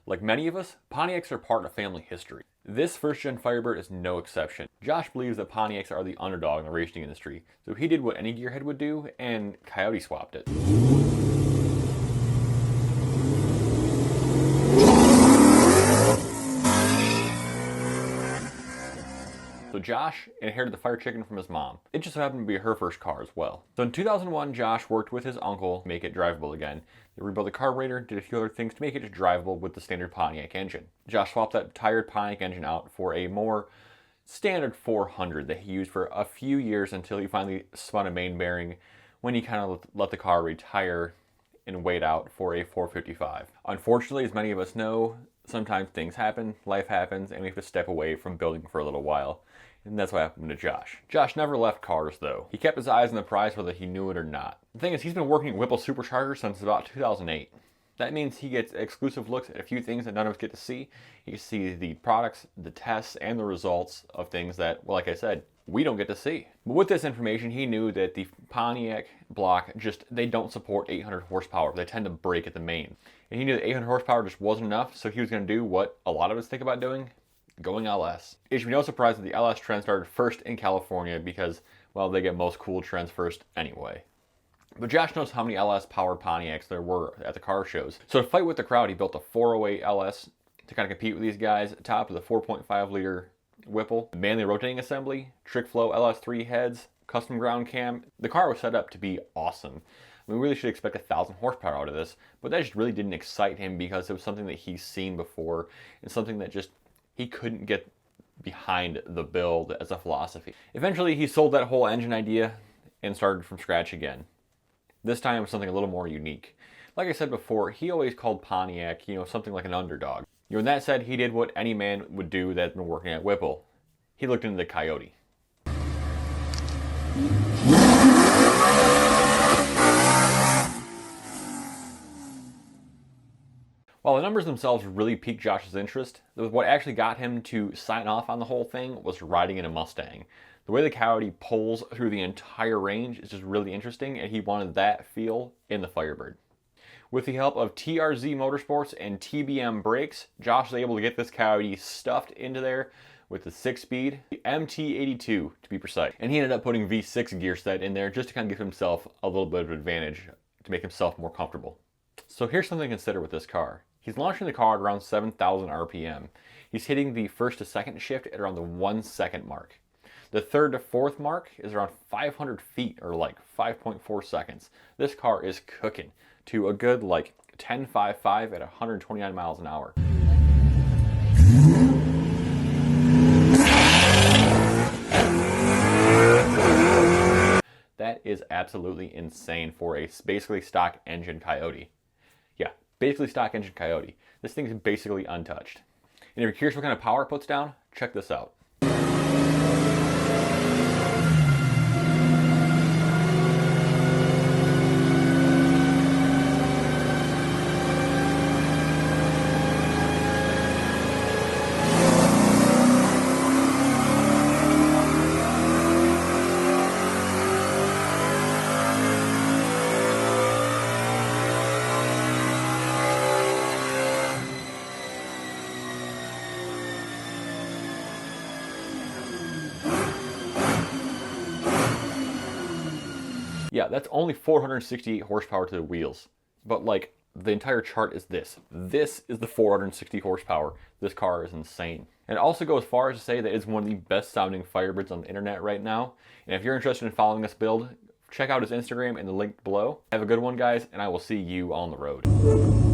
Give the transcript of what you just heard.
Like many of us, Pontiacs are part of family history. This first gen Firebird is no exception. Josh believes that Pontiacs are the underdog in the racing industry, so he did what any gearhead would do and Coyote swapped it. So Josh inherited the fire chicken from his mom. It just so happened to be her first car as well. So in 2001, Josh worked with his uncle to make it drivable again. They rebuilt the carburetor, did a few other things to make it just drivable with the standard Pontiac engine. Josh swapped that tired Pontiac engine out for a more standard 400 that he used for a few years until he finally spun a main bearing when he kind of let the car retire and wait out for a 455. Unfortunately, as many of us know, sometimes things happen, life happens, and we have to step away from building for a little while. And that's what happened to Josh. Josh never left cars though. He kept his eyes on the prize whether he knew it or not. The thing is, he's been working at Whipple Supercharger since about 2008. That means he gets exclusive looks at a few things that none of us get to see. He can see the products, the tests, and the results of things that, well, like I said, we don't get to see. But with this information, he knew that the Pontiac block they don't support 800 horsepower. They tend to break at the main. And he knew that 800 horsepower just wasn't enough, so he was going to do what a lot of us think about doing, going LS. It should be no surprise that the LS trend started first in California because, well, they get most cool trends first anyway. But Josh knows how many LS powered Pontiacs there were at the car shows. So to fight with the crowd, he built a 408 LS to kind of compete with these guys, top of the 4.5 liter Whipple, manually rotating assembly, trick flow LS3 heads, custom ground cam. The car was set up to be awesome. We really should expect 1,000 horsepower out of this, but that just really didn't excite him because it was something that he's seen before and something that just he couldn't get behind the build as a philosophy. Eventually, he sold that whole engine idea and started from scratch again. This time, it was something a little more unique. Like I said before, he always called Pontiac, something like an underdog. And that said, he did what any man would do that's been working at Whipple. He looked into the Coyote. While the numbers themselves really piqued Josh's interest, what actually got him to sign off on the whole thing was riding in a Mustang. The way the Coyote pulls through the entire range is just really interesting, and he wanted that feel in the Firebird. With the help of TRZ Motorsports and TBM brakes, Josh was able to get this Coyote stuffed into there with the 6-speed MT82 to be precise. And he ended up putting V6 gear set in there just to kind of give himself a little bit of advantage to make himself more comfortable. So here's something to consider with this car. He's launching the car at around 7,000 RPM. He's hitting the first to second shift at around the 1 second mark. The third to fourth mark is around 500 feet or like 5.4 seconds. This car is cooking to a good like 10.55 at 129 miles an hour. That is absolutely insane for a basically stock engine Coyote. Yeah, basically stock engine Coyote. This thing's basically untouched. And if you're curious what kind of power it puts down, check this out. Yeah, that's only 468 horsepower to the wheels. But like, the entire chart is this. This is the 460 horsepower. This car is insane. And it also goes as far as to say that it's one of the best sounding Firebirds on the internet right now. And if you're interested in following this build, check out his Instagram in the link below. Have a good one, guys, and I will see you on the road.